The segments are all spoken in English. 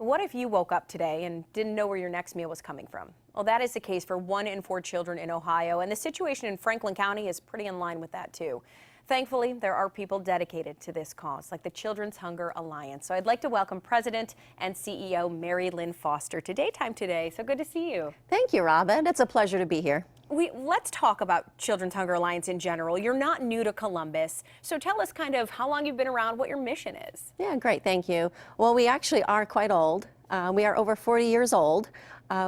What if you woke up today and didn't know where your next meal was coming from? Well, that is the case for 1 in 4 children in Ohio, and the situation in Franklin County is pretty in line with that, too. Thankfully, there are people dedicated to this cause, like the Children's Hunger Alliance. So I'd like to welcome President and CEO Mary Lynn Foster to Daytime today. So good to see you. Thank you, Robin. It's a pleasure to be here. Let's talk about Children's Hunger Alliance in general. You're not new to Columbus, so tell us kind of how long you've been around, what your mission is. Yeah, great. Thank you. Well, we actually are quite old. We are over 40 years old.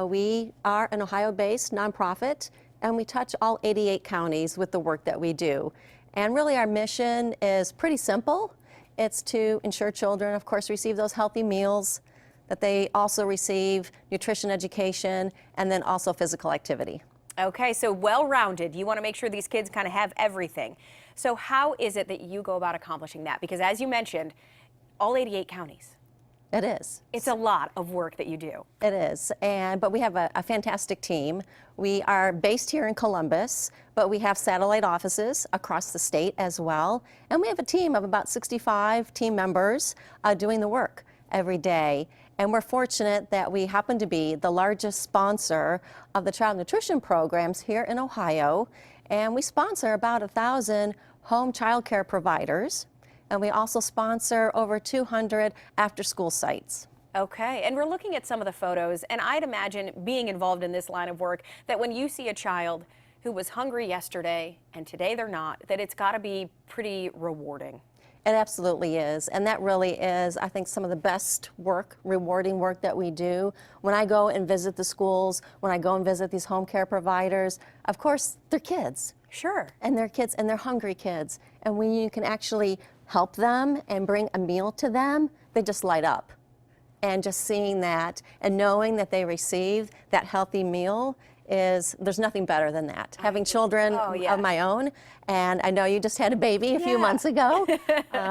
We are an Ohio-based nonprofit, and we touch all 88 counties with the work that we do. And really, our mission is pretty simple. It's to ensure children, of course, receive those healthy meals, that they also receive nutrition education, and then also physical activity. Okay, so well-rounded. You want to make sure these kids kind of have everything. So how is it that you go about accomplishing that? Because as you mentioned, all 88 counties. It is. It's a lot of work that you do. It is, but we have a fantastic team. We are based here in Columbus, but we have satellite offices across the state as well. And we have a team of about 65 team members doing the work every day. And we're fortunate that we happen to be the largest sponsor of the child nutrition programs here in Ohio. And we sponsor about 1,000 home child care providers. And we also sponsor over 200 after-school sites. Okay, and we're looking at some of the photos, and I'd imagine being involved in this line of work that when you see a child who was hungry yesterday and today they're not, that it's got to be pretty rewarding. It absolutely is, and that really is, I think, some of the best work, rewarding work that we do. When I go and visit the schools, when I go and visit these home care providers, of course, they're kids. Sure. And they're kids, and they're hungry kids. And when you can actually help them and bring a meal to them, they just light up. And just seeing that and knowing that they receive that healthy meal there's nothing better than that. Having children of my own, and I know you just had a baby a few months ago,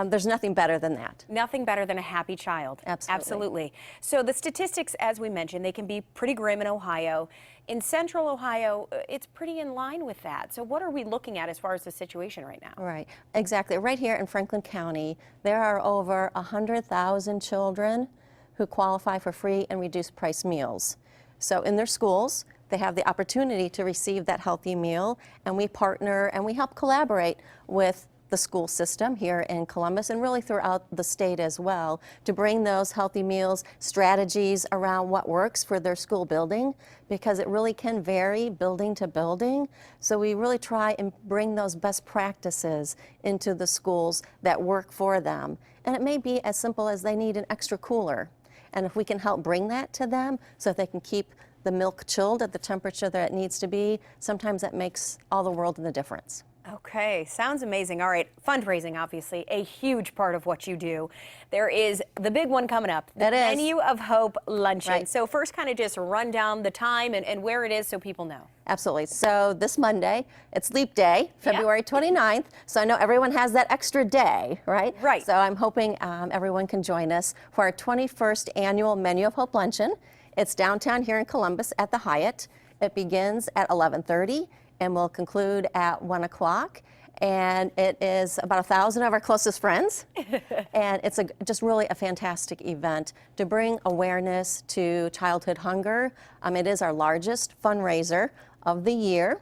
there's nothing better than that. Nothing better than a happy child. Absolutely. Absolutely. So the statistics, as we mentioned, they can be pretty grim in Ohio. In central Ohio, it's pretty in line with that. So what are we looking at as far as the situation right now? Right, exactly. Right here in Franklin County, there are over 100,000 children who qualify for free and reduced price meals. So in their schools, they have the opportunity to receive that healthy meal, and we partner and we help collaborate with the school system here in Columbus and really throughout the state as well to bring those healthy meals, strategies around what works for their school building, because it really can vary building to building. So we really try and bring those best practices into the schools that work for them. And it may be as simple as they need an extra cooler. And if we can help bring that to them so that they can keep the milk chilled at the temperature that it needs to be, sometimes that makes all the world of the difference. Okay, sounds amazing. All right, fundraising, obviously, a huge part of what you do. There is the big one coming up, the Menu of Hope Luncheon. Right. So first, kind of just run down the time and where it is so people know. Absolutely. So this Monday, it's Leap Day, February 29th. So I know everyone has that extra day, right? Right. So I'm hoping everyone can join us for our 21st annual Menu of Hope Luncheon. It's downtown here in Columbus at the Hyatt. It begins at 11:30 and will conclude at 1 o'clock. And it is about 1,000 of our closest friends. And it's just really a fantastic event to bring awareness to childhood hunger. It is our largest fundraiser of the year.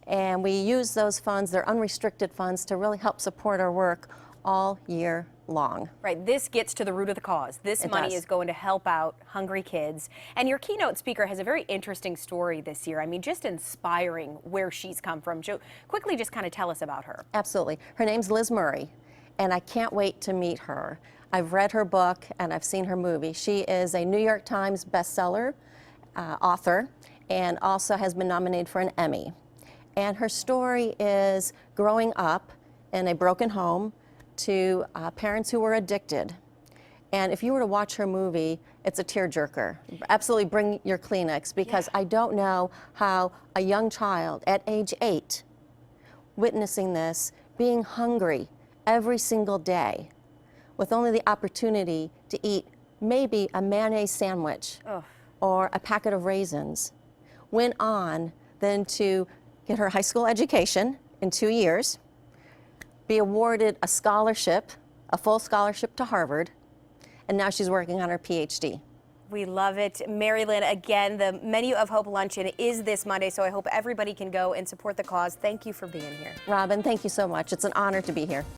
And we use those funds, they're unrestricted funds, to really help support our work all year long. Right, this gets to the root of the cause. This money is going to help out hungry kids. And your keynote speaker has a very interesting story this year. I mean, just inspiring where she's come from. So quickly just kind of tell us about her. Absolutely. Her name's Liz Murray, and I can't wait to meet her. I've read her book and I've seen her movie. She is a New York Times bestseller author and also has been nominated for an Emmy. And her story is growing up in a broken home to parents who were addicted. And if you were to watch her movie, it's a tearjerker. Absolutely bring your Kleenex, because I don't know how a young child at age 8, witnessing this, being hungry every single day, with only the opportunity to eat maybe a mayonnaise sandwich or a packet of raisins, went on then to get her high school education in 2 years, be awarded a scholarship, a full scholarship to Harvard, and now she's working on her PhD. We love it. Mary Lynn, again, the Menu of Hope Luncheon is this Monday, so I hope everybody can go and support the cause. Thank you for being here. Robin, thank you so much. It's an honor to be here.